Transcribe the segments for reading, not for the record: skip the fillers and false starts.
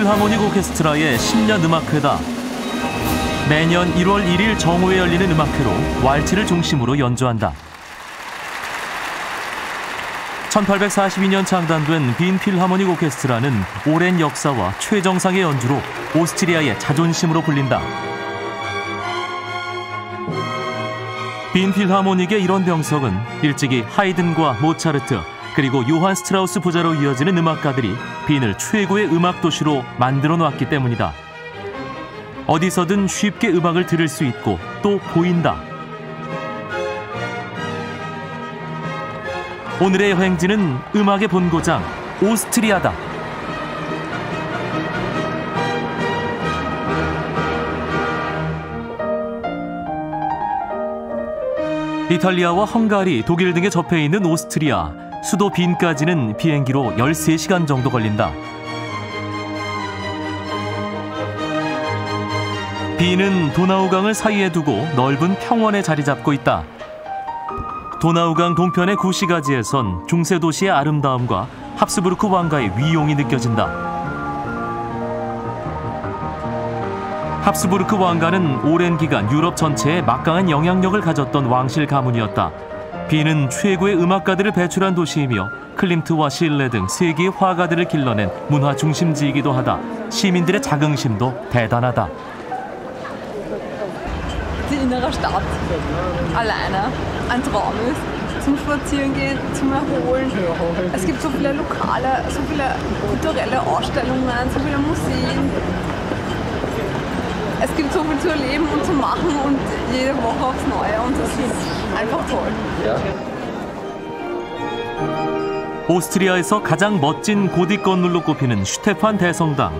필하모닉 오케스트라의 10년 음악회다. 매년 1월 1일 정오에 열리는 음악회로 왈츠를 중심으로 연주한다. 1842년 창단된 빈 필하모닉 오케스트라는 오랜 역사와 최정상의 연주로 오스트리아의 자존심으로 불린다. 빈 필하모닉의 이런 병석은 일찍이 하이든과 모차르트 그리고 요한 스트라우스 부자로 이어지는 음악가들이 빈을 최고의 음악 도시로 만들어 놓았기 때문이다. 어디서든 쉽게 음악을 들을 수 있고 또 보인다. 오늘의 여행지는 음악의 본고장 오스트리아다. 이탈리아와 헝가리, 독일 등에 접해 있는 오스트리아. 수도 빈까지는 비행기로 13시간 정도 걸린다. 빈은 도나우강을 사이에 두고 넓은 평원에 자리 잡고 있다. 도나우강 동편의 구시가지에선 중세 도시의 아름다움과 합스부르크 왕가의 위용이 느껴진다. 합스부르크 왕가는 오랜 기간 유럽 전체에 막강한 영향력을 가졌던 왕실 가문이었다. 빈은 최고의 음악가들을 배출한 도시이며 클림트와 실레 등 세계의 화가들을 길러낸 문화 중심지이기도 하다. 시민들의 자긍심도 대단하다. Die innere Stadt alleine ein Traum ist, zum Spazierengehen, zum Erholen. Es gibt so viele Lokale, so viele kulturelle Ausstellungen, so viele Museen. Es gibt so viel zu erleben und zu machen und jede Woche aufs Neue und das ist einfach toll. 오스트리아에서 가장 멋진 고딕 건물로 꼽히는 슈테판 대성당.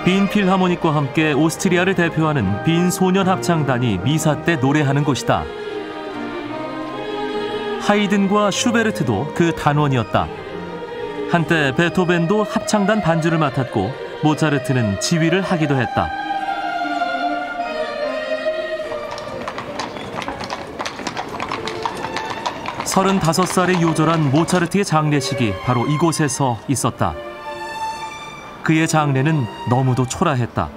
빈 필하모닉과 함께 오스트리아를 대표하는 빈 소년 합창단이 미사 때 노래하는 곳이다. 하이든과 슈베르트도 그 단원이었다. 한때 베토벤도 합창단 반주를 맡았고 모차르트는 지휘를 하기도 했다. (35살에) 요절한 모차르트의 장례식이 바로 이곳에서 있었다. 그의 장례는 너무도 초라했다.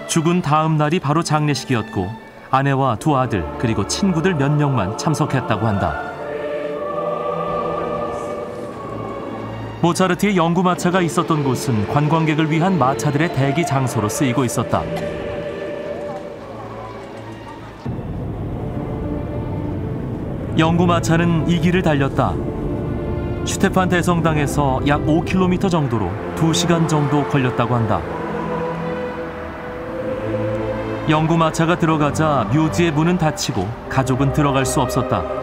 죽은 다음 날이 바로 장례식이었고 아내와 두 아들 그리고 친구들 몇 명만 참석했다고 한다. 모차르트의 연구마차가 있었던 곳은 관광객을 위한 마차들의 대기 장소로 쓰이고 있었다. 연구마차는 이 길을 달렸다. 슈테판 대성당에서 약 5km 정도로 2시간 정도 걸렸다고 한다. 연구마차가 들어가자 묘지의 문은 닫히고 가족은 들어갈 수 없었다.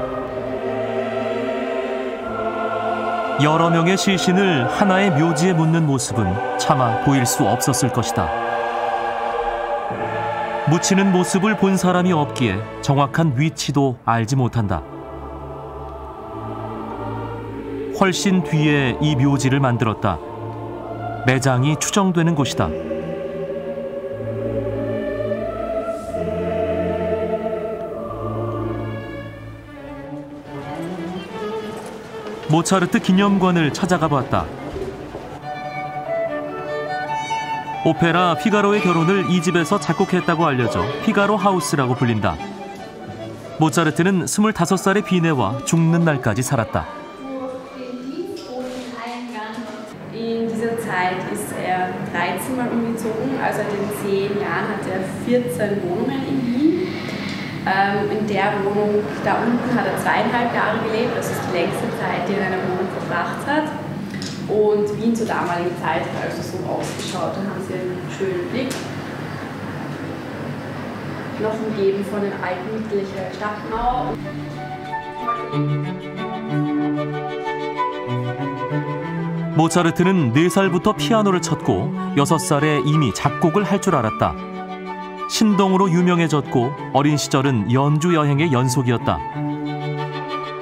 여러 명의 시신을 하나의 묘지에 묻는 모습은 차마 보일 수 없었을 것이다. 묻히는 모습을 본 사람이 없기에 정확한 위치도 알지 못한다. 훨씬 뒤에 이 묘지를 만들었다. 매장이 추정되는 곳이다. 모차르트 기념관을 찾아가 봤다. 오페라 피가로의 결혼을 이 집에서 작곡했다고 알려져 피가로 하우스라고 불린다. 모차르트는 25살의 비내와 죽는 날까지 살았다. In dieser Zeit ist 13-mal umgezogen, also in 10 Jahren hat 14 Wohnungen in Wien. In der Wohnung da unten hat 2,5 Jahre gelebt, das ist die längste Zeit, die er in einer Wohnung verbracht hat. Und Wien zur damaligen Zeit hat also so ausgeschaut, da haben Sie einen schönen Blick. Noch umgeben von den alten mittelalterlichen Stadtmauern. 모차르트는 4살부터 피아노를 쳤고 6살에 이미 작곡을 할 줄 알았다. 신동으로 유명해졌고 어린 시절은 연주 여행의 연속이었다.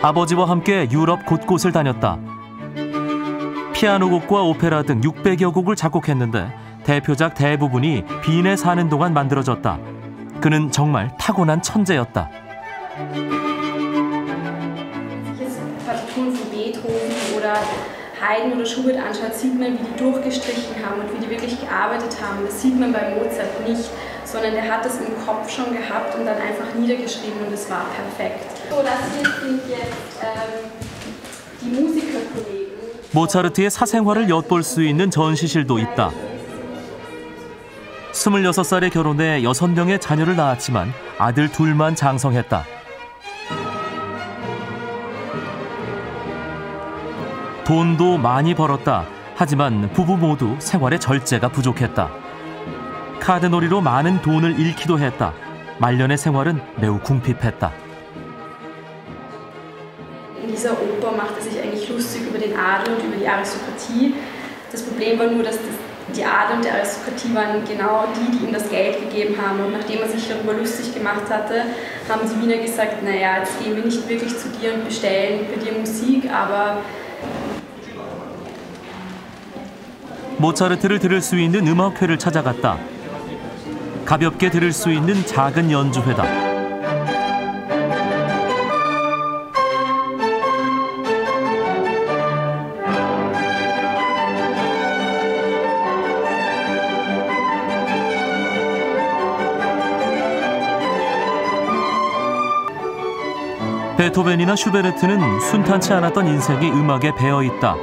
아버지와 함께 유럽 곳곳을 다녔다. 피아노 곡과 오페라 등 600여 곡을 작곡했는데 대표작 대부분이 빈에 사는 동안 만들어졌다. 그는 정말 타고난 천재였다. Haydn oder Schubert anschaut, sieht man, wie die durchgestrichen haben und wie die wirklich gearbeitet haben. Das sieht man bei Mozart nicht, sondern der hat das im Kopf schon gehabt und dann einfach niedergeschrieben und es war perfekt. So, das hier sind jetzt die Musikerkollegen. 모차르트의 사생활을 엿볼 수 있는 전시실도 있다. 26살에 결혼해 6명의 자녀를 낳았지만 아들 둘만 장성했다. 돈도 많이 벌었다. 하지만 부부 모두 생활에 절제가 부족했다. 카드놀이로 많은 돈을 잃기도 했다. 말년의 생활은 매우 궁핍했다. In dieser Oper macht er sich eigentlich lustig über den Adel und über die Aristokratie. Das Problem war nur, dass die Adel und die Aristokratie waren genau die ihm das Geld gegeben haben. Und nachdem er sich darüber lustig gemacht hatte, haben die Wiener gesagt, naja, jetzt gehen wir nicht wirklich zu dir und bestellen bei dir Musik, aber 모차르트를 들을 수 있는 음악회를 찾아갔다. 가볍게 들을 수 있는 작은 연주회다. 베토벤이나 슈베르트는 순탄치 않았던 인생이 음악에 배어있다.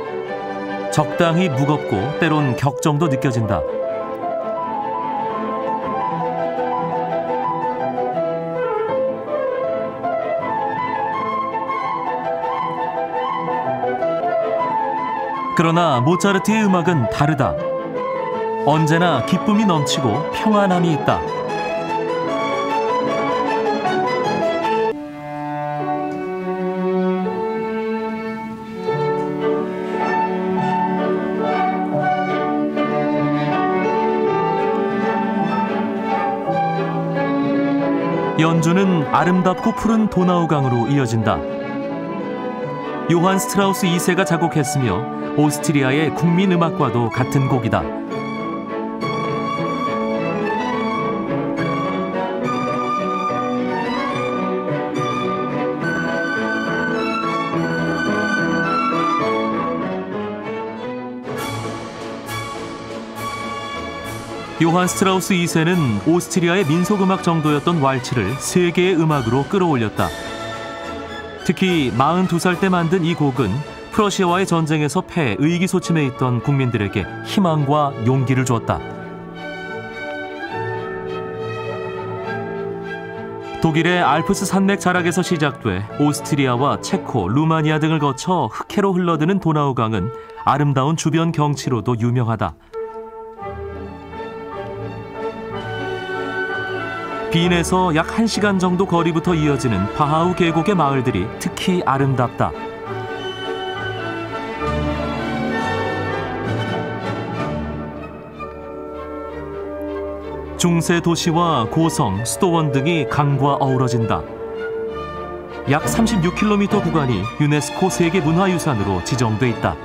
적당히 무겁고 때론 격정도 느껴진다. 그러나 모차르트의 음악은 다르다. 언제나 기쁨이 넘치고 평안함이 있다. 연주는 아름답고 푸른 도나우강으로 이어진다. 요한 스트라우스 2세가 작곡했으며 오스트리아의 국민음악과도 같은 곡이다. 요한 스트라우스 2세는 오스트리아의 민속음악 정도였던 왈츠를 세계의 음악으로 끌어올렸다. 특히 42살 때 만든 이 곡은 프러시아와의 전쟁에서 패해 의기소침해 있던 국민들에게 희망과 용기를 주었다. 독일의 알프스 산맥 자락에서 시작돼 오스트리아와 체코, 루마니아 등을 거쳐 흑해로 흘러드는 도나우강은 아름다운 주변 경치로도 유명하다. 빈에서 약 1시간 정도 거리부터 이어지는 바하우 계곡의 마을들이 특히 아름답다. 중세 도시와 고성, 수도원 등이 강과 어우러진다. 약 36km 구간이 유네스코 세계문화유산으로 지정돼 있다.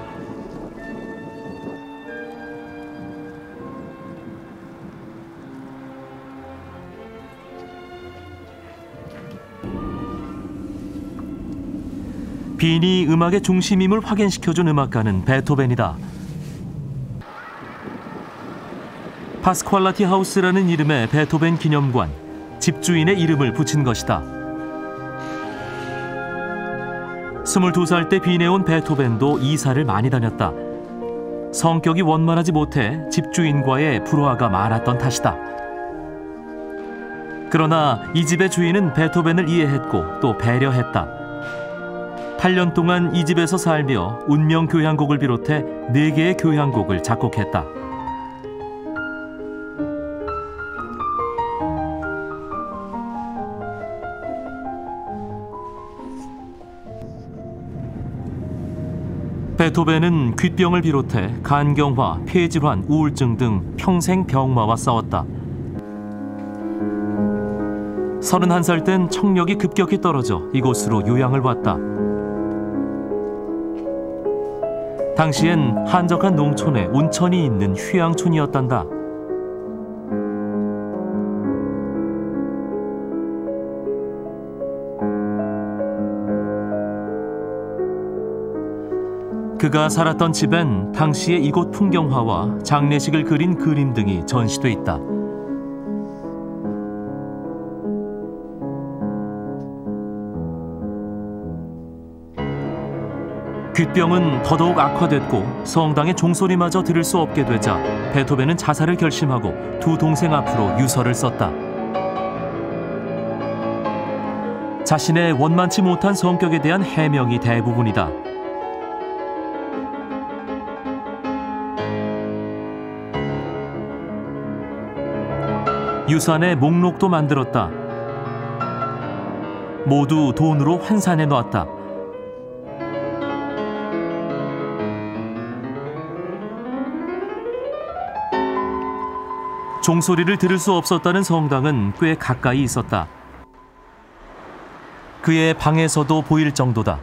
빈이 음악의 중심임을 확인시켜준 음악가는 베토벤이다. 파스퀄라티 하우스라는 이름의 베토벤 기념관, 집주인의 이름을 붙인 것이다. 22살 때 빈에 온 베토벤도 이사를 많이 다녔다. 성격이 원만하지 못해 집주인과의 불화가 많았던 탓이다. 그러나 이 집의 주인은 베토벤을 이해했고 또 배려했다. 8년 동안 이 집에서 살며 운명 교향곡을 비롯해 4개의 교향곡을 작곡했다. 베토벤은 귓병을 비롯해 간경화, 폐질환, 우울증 등 평생 병마와 싸웠다. 31살 땐 청력이 급격히 떨어져 이곳으로 요양을 왔다. 당시엔 한적한 농촌에 온천이 있는 휴양촌이었단다. 그가 살았던 집엔 당시의 이곳 풍경화와 장례식을 그린 그림 등이 전시돼 있다. 귓병은 더더욱 악화됐고 성당의 종소리마저 들을 수 없게 되자 베토벤은 자살을 결심하고 두 동생 앞으로 유서를 썼다. 자신의 원만치 못한 성격에 대한 해명이 대부분이다. 유산의 목록도 만들었다. 모두 돈으로 환산해 놨다. 종소리를 들을 수 없었다는 성당은 꽤 가까이 있었다. 그의 방에서도 보일 정도다.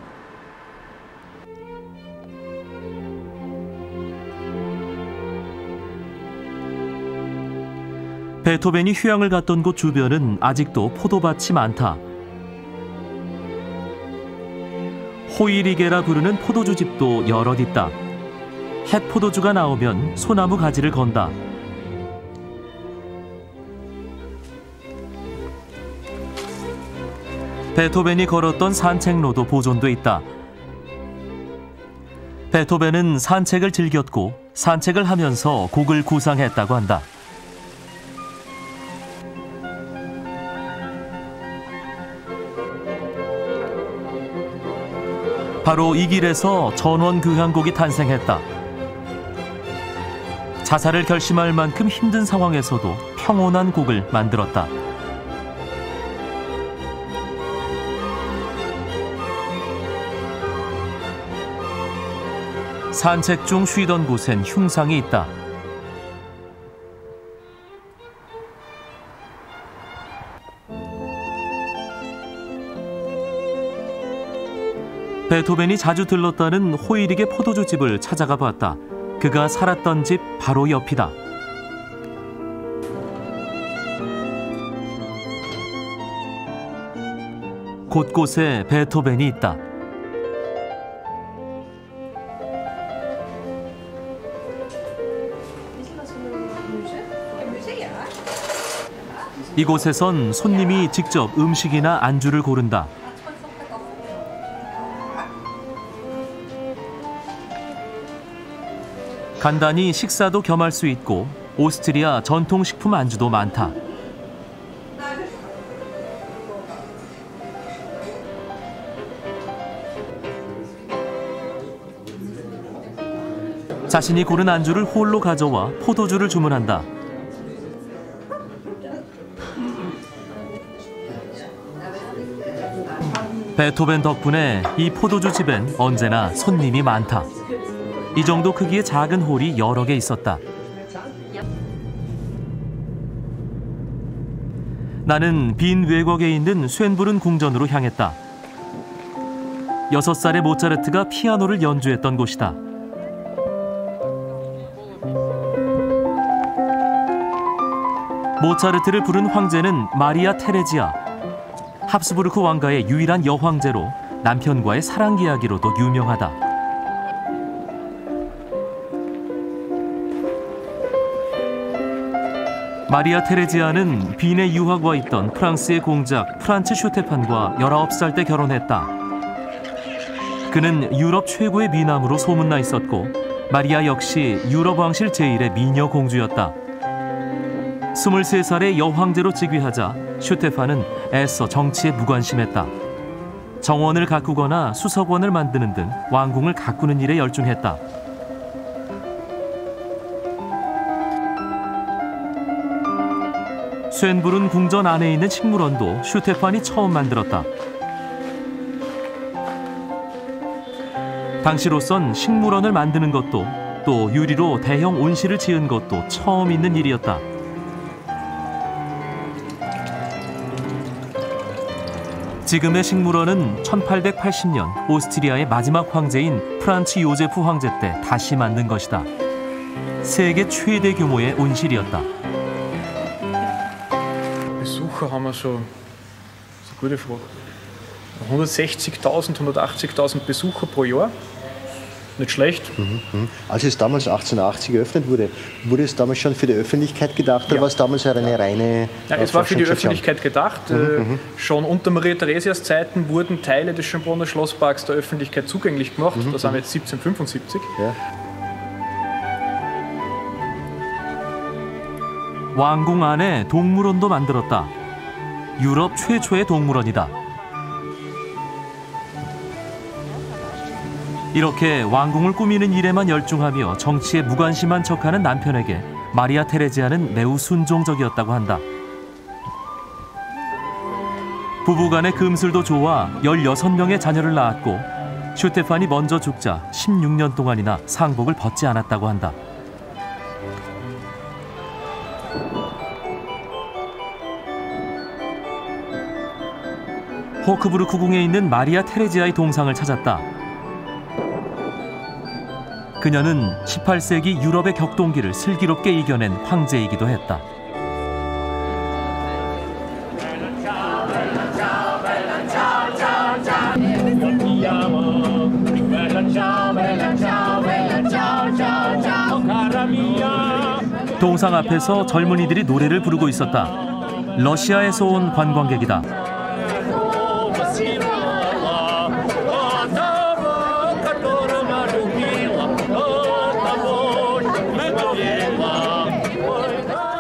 베토벤이 휴양을 갔던 곳 주변은 아직도 포도밭이 많다. 호이리게라 부르는 포도주집도 여럿 있다. 햇 포도주가 나오면 소나무 가지를 건다. 베토벤이 걸었던 산책로도 보존돼 있다. 베토벤은 산책을 즐겼고 산책을 하면서 곡을 구상했다고 한다. 바로 이 길에서 전원교향곡이 탄생했다. 자살을 결심할 만큼 힘든 상황에서도 평온한 곡을 만들었다. 산책 중 쉬던 곳엔 흉상이 있다. 베토벤이 자주 들렀다는 호이리게 포도주집을 찾아가 봤다. 그가 살았던 집 바로 옆이다. 곳곳에 베토벤이 있다. 이곳에선 손님이 직접 음식이나 안주를 고른다. 간단히 식사도 겸할 수 있고 오스트리아 전통식품 안주도 많다. 자신이 고른 안주를 홀로 가져와 포도주를 주문한다. 베토벤 덕분에 이 포도주 집엔 언제나 손님이 많다. 이 정도 크기의 작은 홀이 여러 개 있었다. 나는 빈 외곽에 있는 쇤부른 궁전으로 향했다. 6살의 모차르트가 피아노를 연주했던 곳이다. 모차르트를 부른 황제는 마리아 테레지아. 합스부르크 왕가의 유일한 여황제로 남편과의 사랑 이야기로도 유명하다. 마리아 테레지아는 빈에 유학 와 있던 프랑스의 공작 프란츠 슈테판과 19살 때 결혼했다. 그는 유럽 최고의 미남으로 소문나 있었고 마리아 역시 유럽 왕실 제1의 미녀 공주였다. 23살의 여황제로 즉위하자 슈테판은 애써 정치에 무관심했다. 정원을 가꾸거나 수석원을 만드는 등 왕궁을 가꾸는 일에 열중했다. 쇤부른 궁전 안에 있는 식물원도 슈테판이 처음 만들었다. 당시로선 식물원을 만드는 것도 또 유리로 대형 온실을 지은 것도 처음 있는 일이었다. 지금의 식물원은 1880년 오스트리아의 마지막 황제인 프란츠 요제프 황제 때 다시 만든 것이다. 세계 최대 규모의 온실이었다. Besucher haben wir schon, das ist eine gute Frage, 160.000, 180.000 Besucher pro Jahr. nicht schlecht. Als es damals 1880 geöffnet wurde, wurde es damals schon für die Öffentlichkeit gedacht oder war es damals eine reine Ja, es war für die Forschungsstation? Öffentlichkeit gedacht. Schon unter Maria Theresias Zeiten wurden Teile des Schönbrunner Schlossparks der Öffentlichkeit zugänglich gemacht. Das haben wir jetzt 1775. Ja. 왕궁 안에 동물원도 만들었다. 유럽 최초의 동물원이다. 이렇게 왕궁을 꾸미는 일에만 열중하며 정치에 무관심한 척하는 남편에게 마리아 테레지아는 매우 순종적이었다고 한다. 부부간의 금슬도 좋아 16명의 자녀를 낳았고 슈테판이 먼저 죽자 16년 동안이나 상복을 벗지 않았다고 한다. 호크부르크 궁에 있는 마리아 테레지아의 동상을 찾았다. 그녀는 18세기 유럽의 격동기를 슬기롭게 이겨낸 황제이기도 했다. 동상 앞에서 젊은이들이 노래를 부르고 있었다. 러시아에서 온 관광객이다.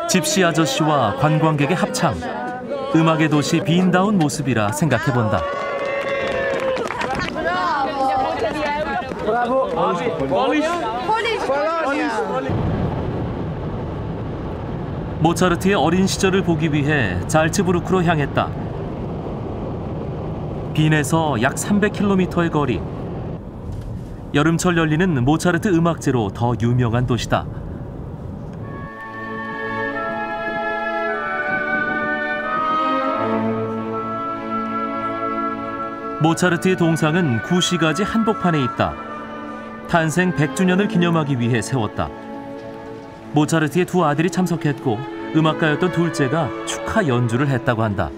집시 아저씨와 관광객의 합창, 음악의 도시 빈다운 모습이라 생각해본다. 모차르트의 어린 시절을 보기 위해 잘츠부르크로 향했다. 빈에서 약 300km의 거리. 여름철 열리는 모차르트 음악제로 더 유명한 도시다. 모차르트의 동상은 구시가지 한복판에 있다. 탄생 100주년을 기념하기 위해 세웠다. 모차르트의 두 아들이 참석했고 음악가였던 둘째가 축하 연주를 했다고 한다.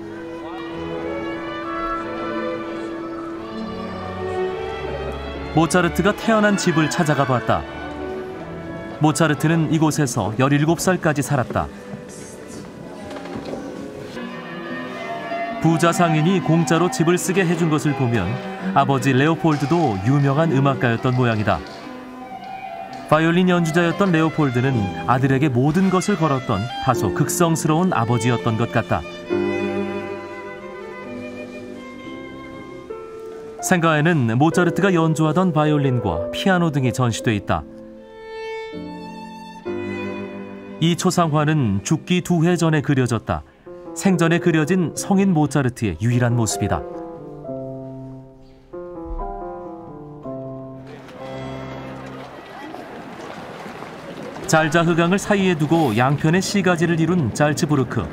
모차르트가 태어난 집을 찾아가 봤다. 모차르트는 이곳에서 17살까지 살았다. 부자 상인이 공짜로 집을 쓰게 해준 것을 보면 아버지 레오폴드도 유명한 음악가였던 모양이다. 바이올린 연주자였던 레오폴드는 아들에게 모든 것을 걸었던 다소 극성스러운 아버지였던 것 같다. 생가에는 모차르트가 연주하던 바이올린과 피아노 등이 전시돼 있다. 이 초상화는 죽기 2해 전에 그려졌다. 생전에 그려진 성인 모차르트의 유일한 모습이다. 잘자흐강을 사이에 두고 양편의 시가지를 이룬 잘츠부르크.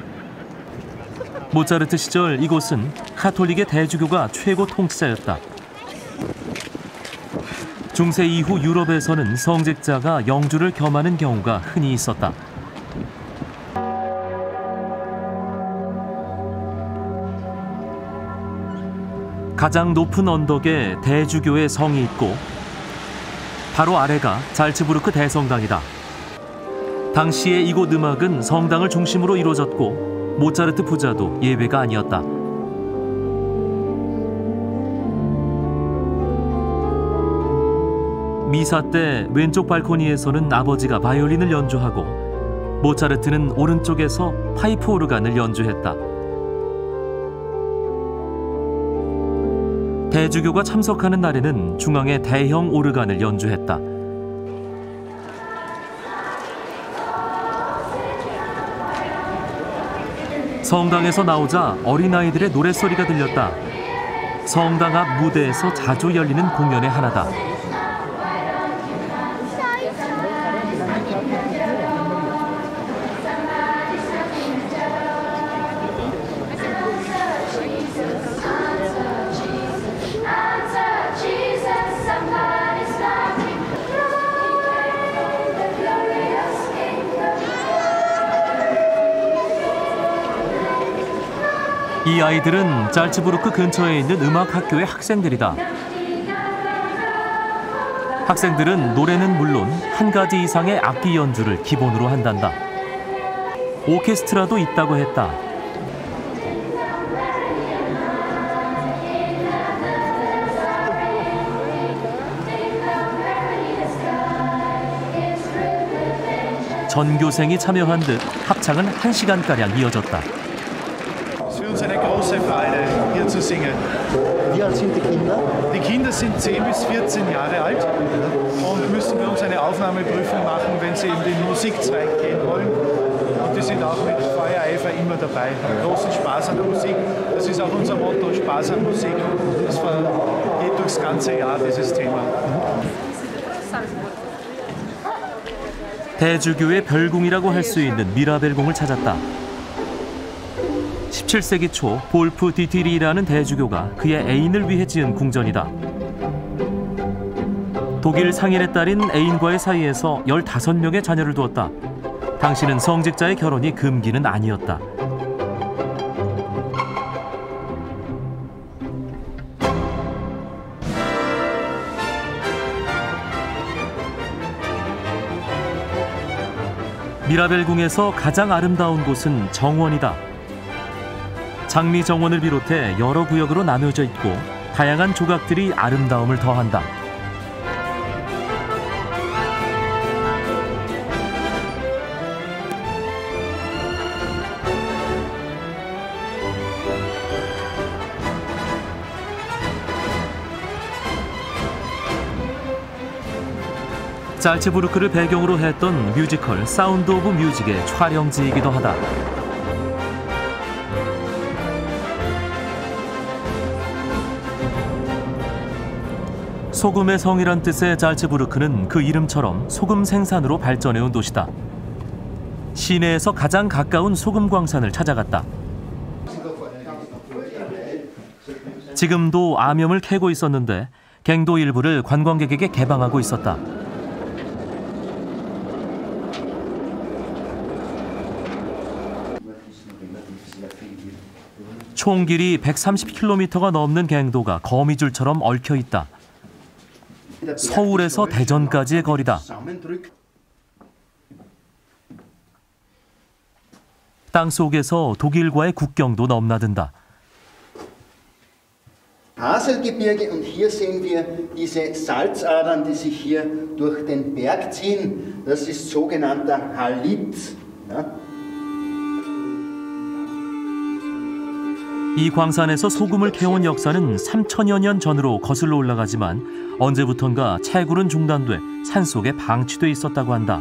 모차르트 시절 이곳은 카톨릭의 대주교가 최고 통치자였다. 중세 이후 유럽에서는 성직자가 영주를 겸하는 경우가 흔히 있었다. 가장 높은 언덕에 대주교의 성이 있고 바로 아래가 잘츠부르크 대성당이다. 당시에 이곳 음악은 성당을 중심으로 이루어졌고 모차르트 부자도 예외가 아니었다. 미사 때 왼쪽 발코니에서는 아버지가 바이올린을 연주하고 모차르트는 오른쪽에서 파이프 오르간을 연주했다. 대주교가 참석하는 날에는 중앙에 대형 오르간을 연주했다. 성당에서 나오자 어린아이들의 노랫소리가 들렸다. 성당 앞 무대에서 자주 열리는 공연의 하나다. 이 아이들은 잘츠부르크 근처에 있는 음악학교의 학생들이다. 학생들은 노래는 물론 한 가지 이상의 악기 연주를 기본으로 한단다. 오케스트라도 있다고 했다. 전교생이 참여한 듯 합창은 1시간가량 이어졌다. Es ist für uns eine große Freude, hier zu singen. Wie alt sind die Kinder? Die Kinder sind 10 bis 14 Jahre alt und müssen bei uns eine Aufnahmeprüfung machen, wenn sie in den Musikzweig gehen wollen. Und die sind auch mit Feuereifer immer dabei. Großen Spaß an der Musik. Das ist auch unser Motto, Spaß an Musik. Das geht durchs ganze Jahr, dieses Thema. 대주교의 별궁이라고 할 수 있는 미라벨궁을 찾았다. 17세기 초 볼프 디티리라는 대주교가 그의 애인을 위해 지은 궁전이다. 독일 상인의 딸인 애인과의 사이에서 15명의 자녀를 두었다. 당시는 성직자의 결혼이 금기는 아니었다. 미라벨궁에서 가장 아름다운 곳은 정원이다. 장미 정원을 비롯해 여러 구역으로 나누어져 있고 다양한 조각들이 아름다움을 더한다. 잘츠부르크를 배경으로 했던 뮤지컬 사운드 오브 뮤직의 촬영지이기도 하다. 소금의 성이란 뜻의 잘츠부르크는 그 이름처럼 소금 생산으로 발전해온 도시다. 시내에서 가장 가까운 소금 광산을 찾아갔다. 지금도 암염을 캐고 있었는데 갱도 일부를 관광객에게 개방하고 있었다. 총 길이 130km가 넘는 갱도가 거미줄처럼 얽혀 있다. 서울에서 대전까지의 거리다. 땅속에서 독일과의 국경도 넘나든다. Haselgebirge und hier sehen wir diese Salzadern, die sich hier durch den Berg ziehen. Das ist sogenannter Halit. Ja? 이 광산에서 소금을 캐온 역사는 3000여 년 전으로 거슬러 올라가지만 언제부턴가 채굴은 중단돼 산속에 방치돼 있었다고 한다.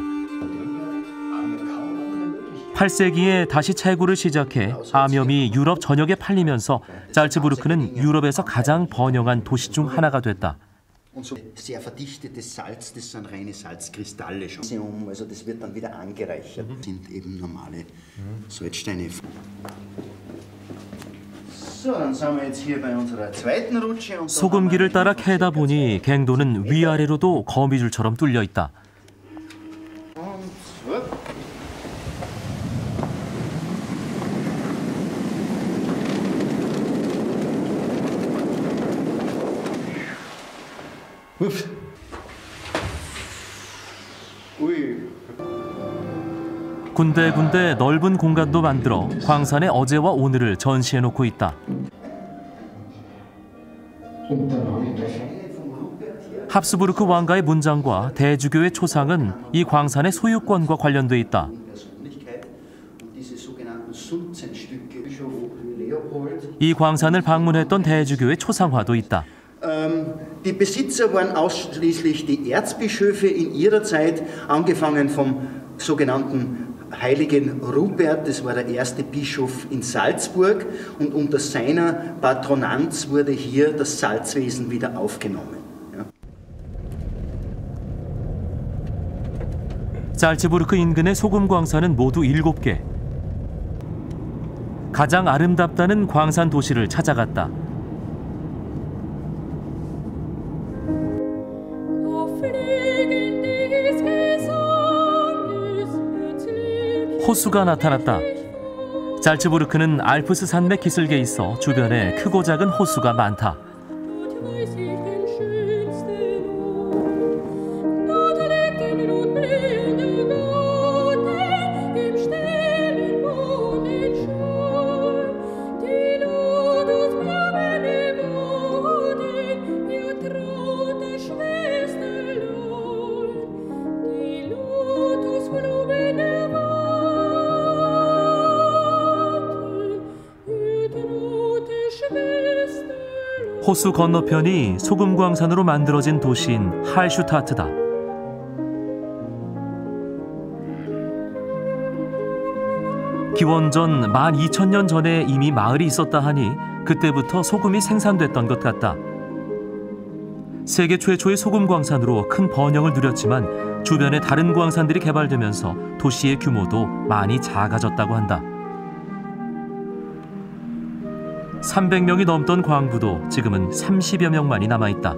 8세기에 다시 채굴을 시작해 암염이 유럽 전역에 팔리면서 잘츠부르크는 유럽에서 가장 번영한 도시 중 하나가 됐다. Sehr verdichtetes Salz, das sind reine Salzkristalle schon. Also das wird dann wieder angereichert. Das sind eben normale Salzsteine. 소금기를 따라 캐다 보니 갱도는 위아래로도 거미줄처럼 뚫려 있다. 군데군데 넓은 공간도 만들어 광산의 어제와 오늘을 전시해놓고 있다. 합스부르크 왕가의 문장과 대주교의 초상은 이 광산의 소유권과 관련돼 있다. 이 광산을 방문했던 대주교의 초상화도 있다. Die Besitzer waren ausschließlich die Erzbischöfe in ihrer Zeit, angefangen vom sogenannten Heiligen Rupert, das war der erste Bischof in Salzburg, und unter seiner Patronanz wurde hier das Salzwesen wieder aufgenommen. Ja. 잘츠부르크 인근의 소금 광산은 모두 7개. 가장 아름답다는 광산 도시를 찾아갔다. 호수가 나타났다. 잘츠부르크는 알프스 산맥 기슭에 있어 주변에 크고 작은 호수가 많다. 호수 건너편이 소금 광산으로 만들어진 도시인 할슈타트다. 기원전 12,000년 전에 이미 마을이 있었다 하니 그때부터 소금이 생산됐던 것 같다. 세계 최초의 소금 광산으로 큰 번영을 누렸지만 주변에 다른 광산들이 개발되면서 도시의 규모도 많이 작아졌다고 한다. 300명이 넘던 광부도 지금은 30여 명만이 남아있다.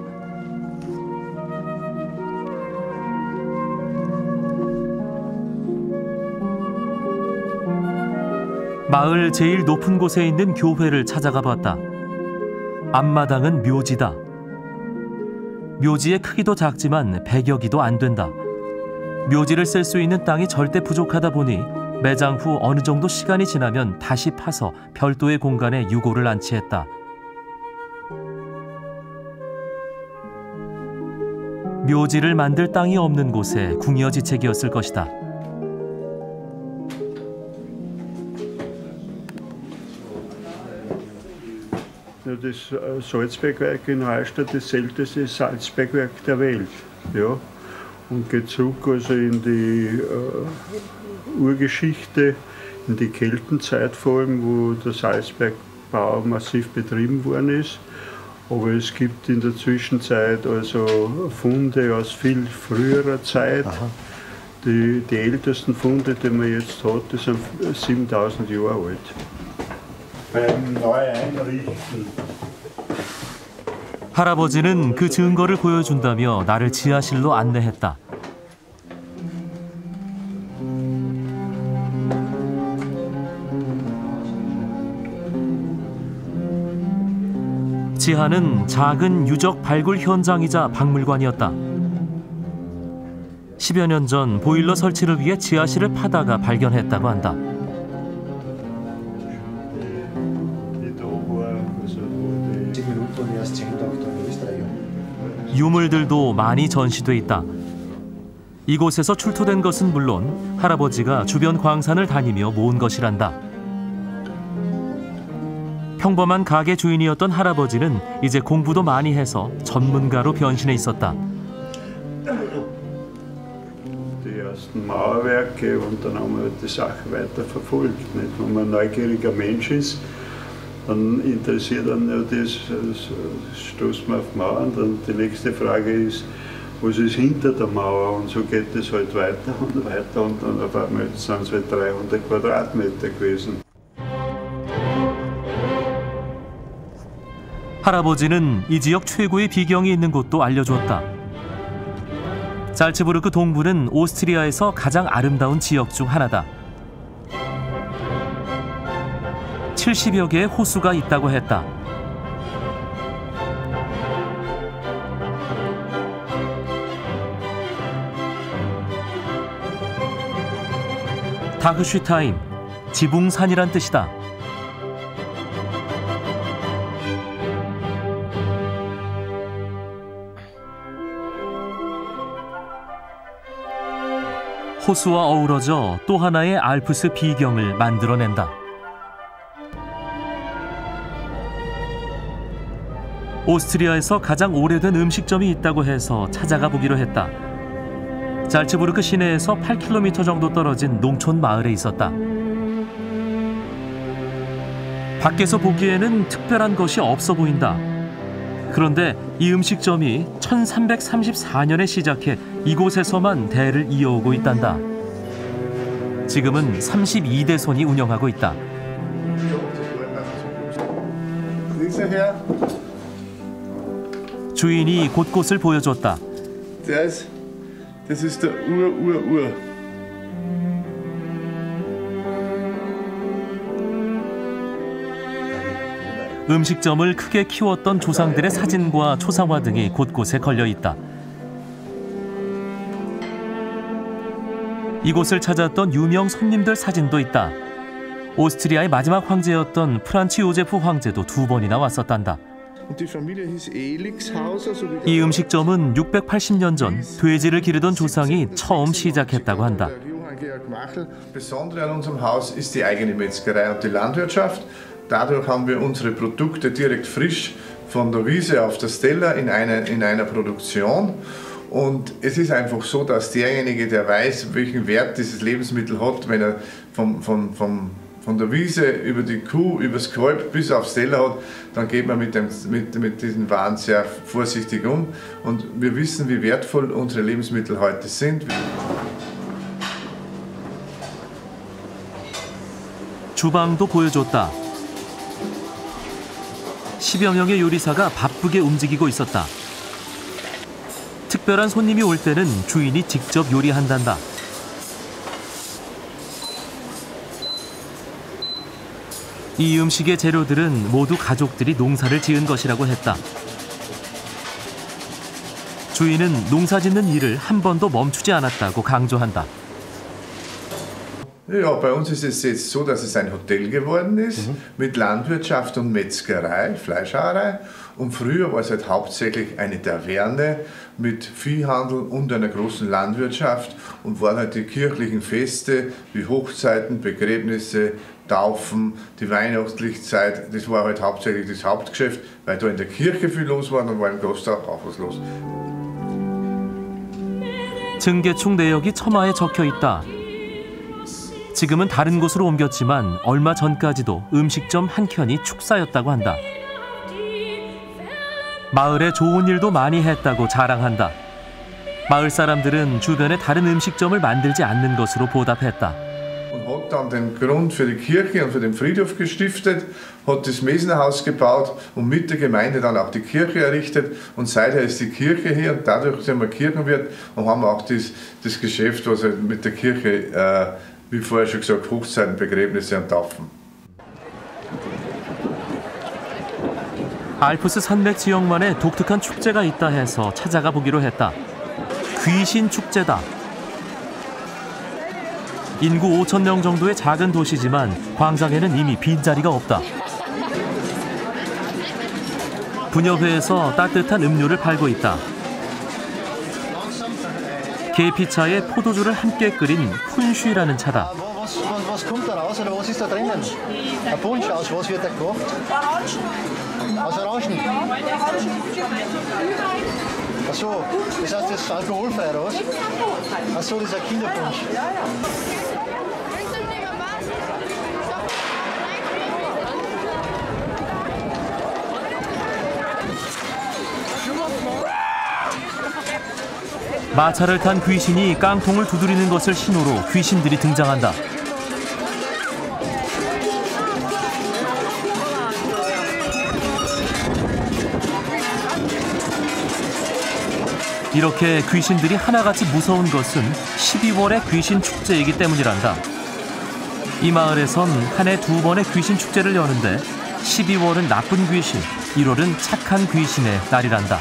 마을 제일 높은 곳에 있는 교회를 찾아가 봤다. 앞마당은 묘지다. 묘지의 크기도 작지만 100여 기도 안 된다. 묘지를 쓸 수 있는 땅이 절대 부족하다 보니 매장 후 어느 정도 시간이 지나면 다시 파서 별도의 공간에 유골을 안치했다. 묘지를 만들 땅이 없는 곳에 궁여지책이었을 것이다. Das Salzbergwerk in Hallstatt ist das älteste Salzbergwerk der Welt. Ja? Und geht zurück also in die Urgeschichte, in die Keltenzeit vor allem, wo der Salzbergbau massiv betrieben worden ist. Aber es gibt in der Zwischenzeit also Funde aus viel früherer Zeit. Die ältesten Funde, die man jetzt hat, die sind 7000 Jahre alt. Beim Neueinrichten. 할아버지는 그 증거를 보여준다며 나를 지하실로 안내했다. 지하는 작은 유적 발굴 현장이자 박물관이었다. 10여 년 전 보일러 설치를 위해 지하실을 파다가 발견했다고 한다. 유물들도 많이 전시돼 있다. 이곳에서 출토된 것은 물론 할아버지가 주변 광산을 다니며 모은 것이란다. 평범한 가게 주인이었던 할아버지는 이제 공부도 많이 해서 전문가로 변신해 있었다. Die ersten Mauerwerke und dann haben wir die Sache weiter verfolgt. Nicht? Wenn man ein neugieriger Mensch ist, dann interessiert einen das, stoßt man auf Mauern. Dann die nächste Frage ist, was ist hinter der Mauer? Und so geht es halt weiter und weiter. Und dann auf einmal sind es halt 300 Quadratmeter gewesen. 할아버지는 이 지역 최고의 비경이 있는 곳도 알려주었다. 잘츠부르크 동부는 오스트리아에서 가장 아름다운 지역 중 하나다. 70여 개의 호수가 있다고 했다. 다흐슈타인, 지붕산이란 뜻이다. 호수와 어우러져 또 하나의 알프스 비경을 만들어낸다. 오스트리아에서 가장 오래된 음식점이 있다고 해서 찾아가 보기로 했다. 잘츠부르크 시내에서 8km 정도 떨어진 농촌 마을에 있었다. 밖에서 보기에는 특별한 것이 없어 보인다. 그런데 이 음식점이 1334년에 시작해 이곳에서만 대를 이어오고 있단다. 지금은 32대 손이 운영하고 있다. 주인이 곳곳을 보여줬다. Das ist der Ur. 음식점을 크게 키웠던 조상들의 사진과 초상화 등이 곳곳에 걸려 있다. 이곳을 찾았던 유명 손님들 사진도 있다. 오스트리아의 마지막 황제였던 프란츠 요제프 황제도 2번이나 왔었단다. 이 음식점은 680년 전 돼지를 기르던 조상이 처음 시작했다고 한다. Besondere an unserem Haus ist die eigene Metzgerei und die Landwirtschaft. Dadurch haben wir unsere Produkte direkt frisch von der Wiese auf der Stella in einer Produktion. Und es ist einfach so, dass derjenige, der weiß, welchen Wert dieses Lebensmittel hat, wenn er von der Wiese über die Kuh, über das Kalb bis aufs Teller hat, dann geht man mit diesen Waren sehr vorsichtig um. Und wir wissen, wie wertvoll unsere Lebensmittel heute sind. 주방도 보여줬다. 10여 명의 요리사가 바쁘게 움직이고 있었다. 특별한 손님이 올 때는 주인이 직접 요리한단다. 이 음식의 재료들은 모두 가족들이 농사를 지은 것이라고 했다. 주인은 농사 짓는 일을 한 번도 멈추지 않았다고 강조한다. Ja, bei uns ist es jetzt so, dass es ein Hotel geworden ist mit Landwirtschaft und Metzgerei, Fleischhaarei. Und früher war es halt hauptsächlich eine Taverne mit Viehhandel und einer großen Landwirtschaft und waren halt die kirchlichen Feste wie Hochzeiten, Begräbnisse, Taufen, die weihnachtliche Zeit. Das war halt hauptsächlich das Hauptgeschäft, weil da in der Kirche viel los war und war im Gasthaus auch was los. 증개축 내역이 첨화에 적혀 있다. 지금은 다른 곳으로 옮겼지만 얼마 전까지도 음식점 한 켠이 축사였다고 한다. 마을에 좋은 일도 많이 했다고 자랑한다. 마을 사람들은 주변에 다른 음식점을 만들지 않는 것으로 보답했다. Und hat dann den Grund für die Kirche und für den Friedhof gestiftet, hat das Mesnerhaus gebaut und mit der Gemeinde dann auch die Kirche errichtet. Und seither ist die Kirche hier und dadurch sind wir Kirchenwirt und haben auch das Geschäft, was halt mit der Kirche, wie vorher schon gesagt, Hochzeiten, Begräbnisse und Taufen. 알프스 산맥 지역만의 독특한 축제가 있다 해서 찾아가 보기로 했다. 귀신 축제다. 인구 5,000명 정도의 작은 도시지만 광장에는 이미 빈자리가 없다. 분여회에서 따뜻한 음료를 팔고 있다. 계피차에 포도주를 함께 끓인 푼쉬라는 차다. Was kommt da raus oder was ist da drinnen? Ein Punsch, aus was wird der gemacht? Aus Orangen? Ach so, das heißt, das ist alkoholfrei oder was? Ach so, das ist ein Kinderpunsch. 마차를 탄 귀신이 깡통을 두드리는 것을 신호로 귀신들이 등장한다. 이렇게 귀신들이 하나같이 무서운 것은 12월의 귀신 축제이기 때문이란다. 이 마을에선 한 해 2번의 귀신 축제를 여는데 12월은 나쁜 귀신, 1월은 착한 귀신의 날이란다.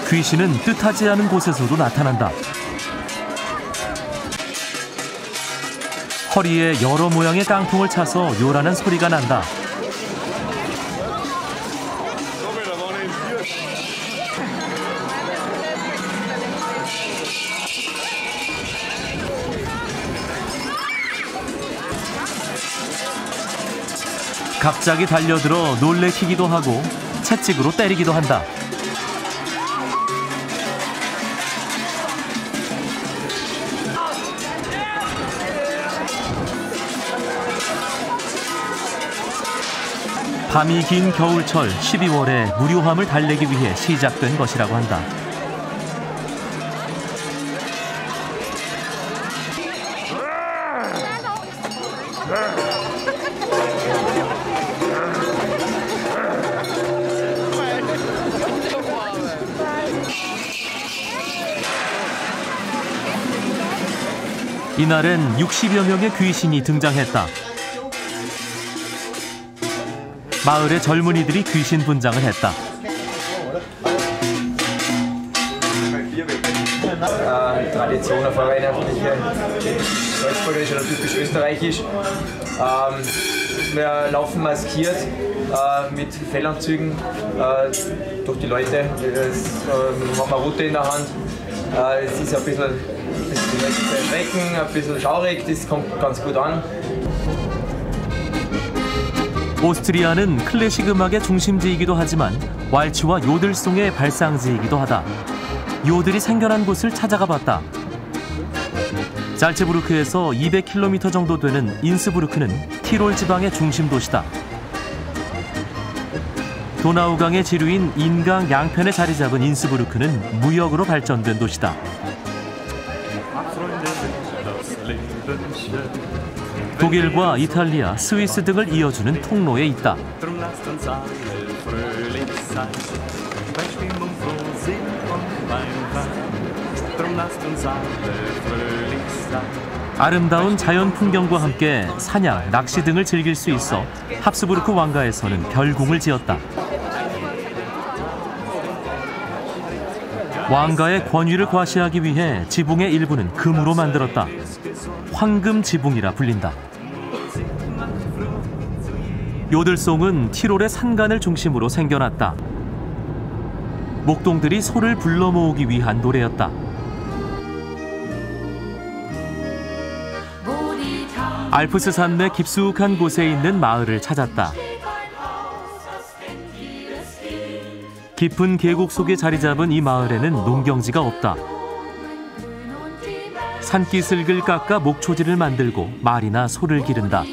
귀신은 뜻하지 않은 곳에서도 나타난다. 허리에 여러 모양의 깡통을 차서 요란한 소리가 난다. 갑자기 달려들어 놀래키기도 하고 채찍으로 때리기도 한다. 밤이 긴 겨울철 12월에 무료함을 달래기 위해 시작된 것이라고 한다. 이날엔 60여 명의 귀신이 등장했다. 마을의 젊은이들이 귀신 분장을 했다. Tradition, eine vorweihnachtliche Salzburger ist oder typisch österreichisch. Wir laufen maskiert mit Fellanzügen durch die Leute. Haben eine Rute in der Hand. Es ist ein bisschen Die Strecken ein bisschen schaurig, das kommt ganz gut an. 오스트리아는 클래식 음악의 중심지이기도 하지만 왈츠와 요들송의 발상지이기도 하다. 요들이 생겨난 곳을 찾아가 봤다. 잘츠부르크에서 200km 정도 되는 인스부르크는 티롤 지방의 중심 도시다. 도나우강의 지류인 인강 양편에 자리 잡은 인스부르크는 무역으로 발전된 도시다. 독일과 이탈리아, 스위스 등을 이어주는 통로에 있다. 아름다운 자연 풍경과 함께 사냥, 낚시 등을 즐길 수 있어 합스부르크 왕가에서는 별궁을 지었다. 왕가의 권위를 과시하기 위해 지붕의 일부는 금으로 만들었다. 황금 지붕이라 불린다. 요들송은 티롤의 산간을 중심으로 생겨났다. 목동들이 소를 불러 모으기 위한 노래였다. 알프스 산맥 깊숙한 곳에 있는 마을을 찾았다. 깊은 계곡 속에 자리 잡은 이 마을에는 농경지가 없다. 산기슭을 깎아 목초지를 만들고 말이나 소를 기른다.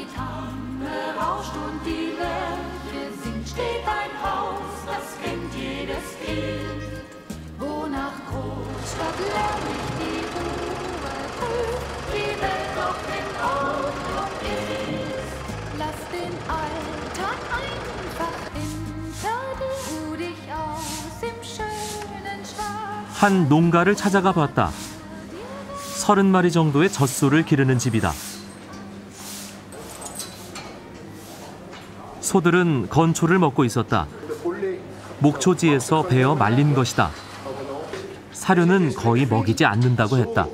한 농가를 찾아가 봤다. 30마리 정도의 젖소를 기르는 집이다. 소들은 건초를 먹고 있었다. 목초지에서 베어 말린 것이다. 사료는 거의 먹이지 않는다고 했다.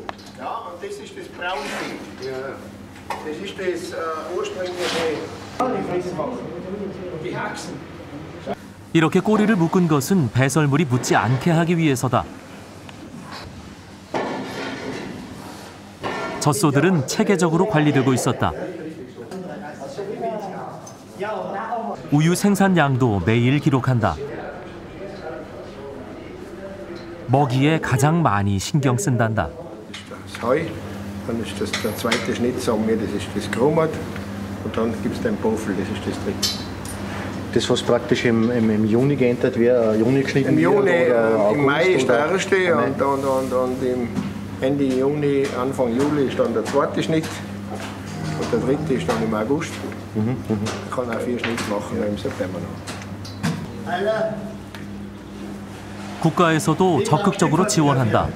이렇게 꼬리를 묶은 것은 배설물이 묻지 않게 하기 위해서다. 젖소들은 체계적으로 관리되고 있었다. 우유 생산량도 매일 기록한다. 먹이에 가장 많이 신경 쓴단다. Dann ist das der zweite Schnitt, sagen wir, das ist das Chromat. Und dann gibt es den Boffel, das ist das dritte. Das, was praktisch im Juni geerntet wird, Juni geschnitten Im Juni, wird? Oder im Mai ist der August, erste und im Ende Juni, Anfang Juli ist dann der zweite Schnitt. Und der dritte ist dann im August. Man kann auch 4 Schnitte machen im September noch. 국가에서도 적극적으로 지원한다.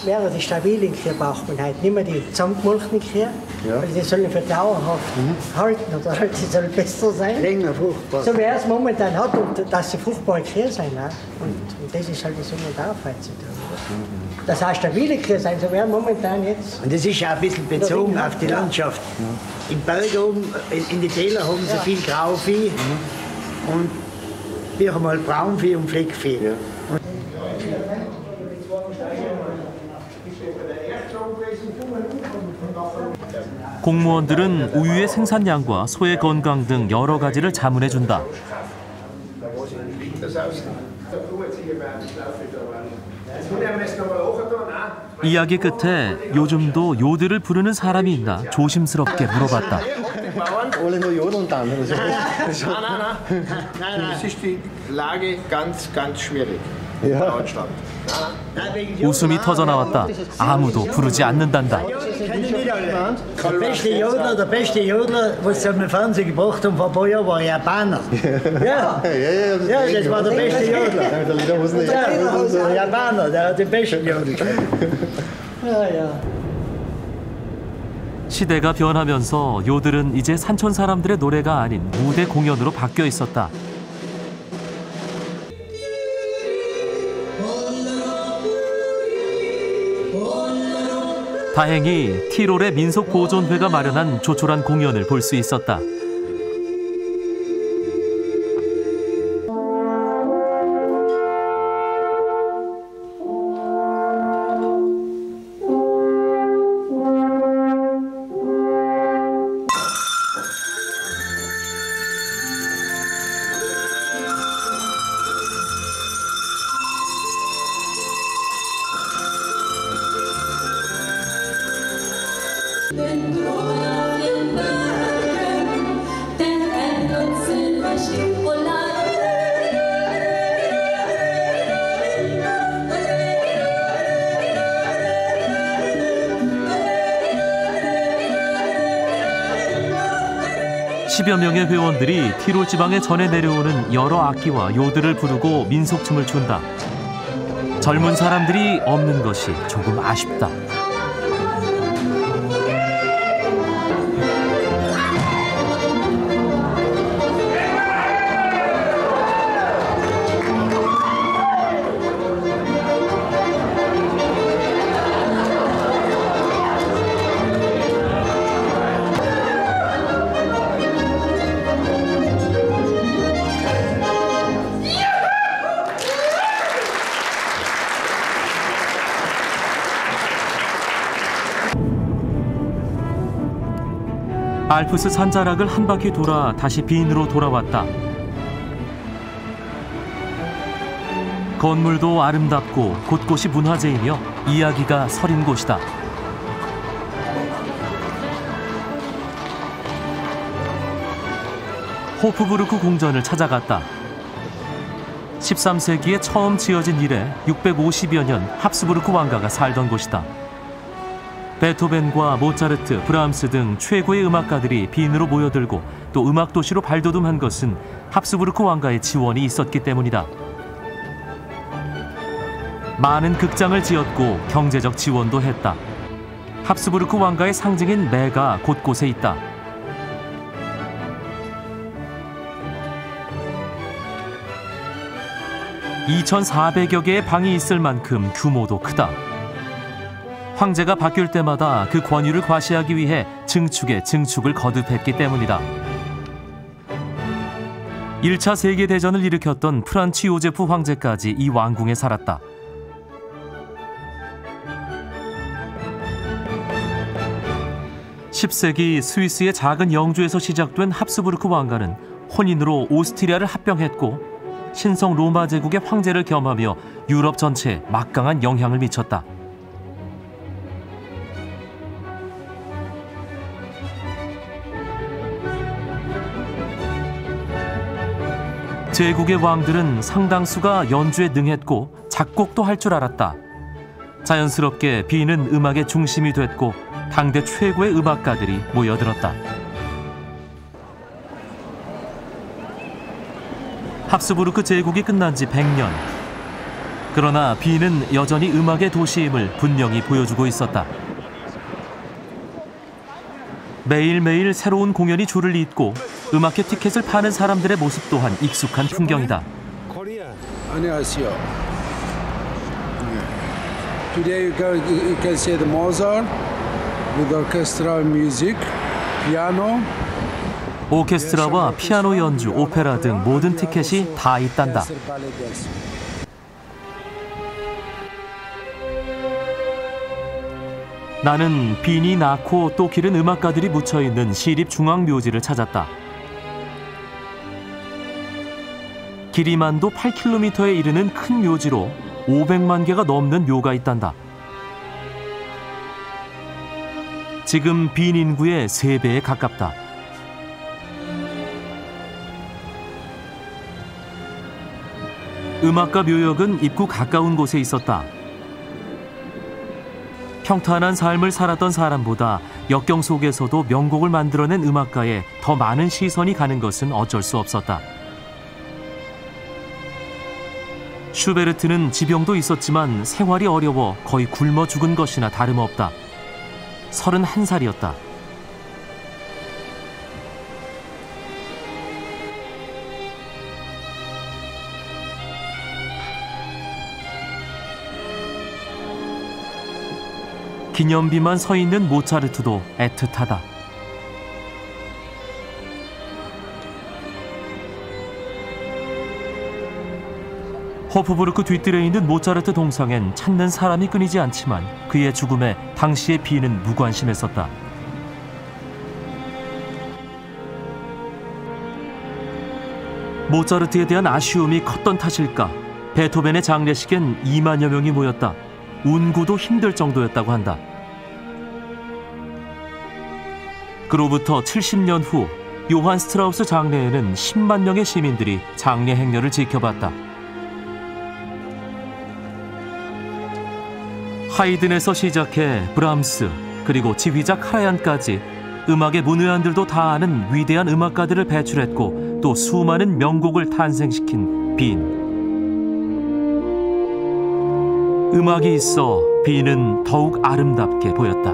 Mehr die stabilen Kühe braucht man halt, nicht mehr die zusammengemolkenen Kühe, weil die sollen für dauerhaft halten oder halt, die sollen besser sein. Länger fruchtbar. So wie er es momentan hat, und dass sie fruchtbare Kühe sein. Und das ist halt das momentan heutzutage. Dass auch stabile Kühe sein, so wie er momentan jetzt. Und das ist ja ein bisschen bezogen auf die Landschaft. Im Berg oben, in die Täler haben sie viel Grauvieh und wir haben halt Braunvieh und Fleckvieh. 공무원들은 우유의 생산량과 소의 건강 등 여러 가지를 자문해준다. 이야기 끝에 요즘도 요들을 부르는 사람이 있나 조심스럽게 물어봤다. Alle nur jodeln dann. Nein, das ist die Lage ganz schwierig. Deutschland. 웃음이 터져나왔다. 아무도 부르지 않는단다. Der beste Jodler, was sie im Fernsehen gebracht haben vor ein paar Jahren, war ein Japaner. Ja, das war der beste Jodler. Der Japaner, der hat den besten Jodler. 시대가 변하면서 요들은 이제 산촌 사람들의 노래가 아닌 무대 공연으로 바뀌어 있었다. 다행히 티롤의 민속보존회가 마련한 조촐한 공연을 볼 수 있었다. 10여 명의 회원들이 티롤 지방에 전해 내려오는 여러 악기와 요들을 부르고 민속춤을 춘다. 젊은 사람들이 없는 것이 조금 아쉽다. 알프스 산자락을 한 바퀴 돌아 다시 빈으로 돌아왔다. 건물도 아름답고 곳곳이 문화재이며 이야기가 서린 곳이다. 호프부르크 궁전을 찾아갔다. 13세기에 처음 지어진 이래 650여 년 합스부르크 왕가가 살던 곳이다. 베토벤과 모차르트, 브람스 등 최고의 음악가들이 빈으로 모여들고 또 음악도시로 발돋움한 것은 합스부르크 왕가의 지원이 있었기 때문이다. 많은 극장을 지었고 경제적 지원도 했다. 합스부르크 왕가의 상징인 매가 곳곳에 있다. (2,400여) 개의 방이 있을 만큼 규모도 크다. 황제가 바뀔 때마다 그 권위를 과시하기 위해 증축에 증축을 거듭했기 때문이다. 1차 세계대전을 일으켰던 프란츠 요제프 황제까지 이 왕궁에 살았다. (10세기) 스위스의 작은 영주에서 시작된 합스부르크 왕가는 혼인으로 오스트리아를 합병했고 신성 로마 제국의 황제를 겸하며 유럽 전체에 막강한 영향을 미쳤다. 제국의 왕들은 상당수가 연주에 능했고 작곡도 할 줄 알았다. 자연스럽게 빈은 음악의 중심이 됐고 당대 최고의 음악가들이 모여들었다. 합스부르크 제국이 끝난 지 100년. 그러나 빈은 여전히 음악의 도시임을 분명히 보여주고 있었다. 매일매일 새로운 공연이 줄을 잇고 음악회 티켓을 파는 사람들의 모습 또한 익숙한 풍경이다. 안녕하세요. Today you can see the Mozart with orchestral music, piano. 오케스트라와 피아노 연주, 오페라 등 모든 티켓이 다 있단다. 나는 빈이 낳고 또 기른 음악가들이 묻혀있는 시립중앙묘지를 찾았다. 길이만도 8km에 이르는 큰 묘지로 500만 개가 넘는 묘가 있단다. 지금 빈 인구의 3배에 가깝다. 음악가 묘역은 입구 가까운 곳에 있었다. 평탄한 삶을 살았던 사람보다 역경 속에서도 명곡을 만들어낸 음악가에 더 많은 시선이 가는 것은 어쩔 수 없었다. 슈베르트는 지병도 있었지만 생활이 어려워 거의 굶어 죽은 것이나 다름없다. 31살이었다. 기념비만 서 있는 모차르트도 애틋하다. 호프부르크 뒤뜰에 있는 모차르트 동상엔 찾는 사람이 끊이지 않지만 그의 죽음에 당시의 빈은 무관심했었다. 모차르트에 대한 아쉬움이 컸던 탓일까? 베토벤의 장례식엔 2만여 명이 모였다. 운구도 힘들 정도였다고 한다. 그로부터 70년 후 요한 스트라우스 장례에는 10만 명의 시민들이 장례 행렬을 지켜봤다. 하이든에서 시작해 브람스 그리고 지휘자 카라얀까지 음악의 문외한들도 다 아는 위대한 음악가들을 배출했고 또 수많은 명곡을 탄생시킨 빈. 음악이 있어 빈은 더욱 아름답게 보였다.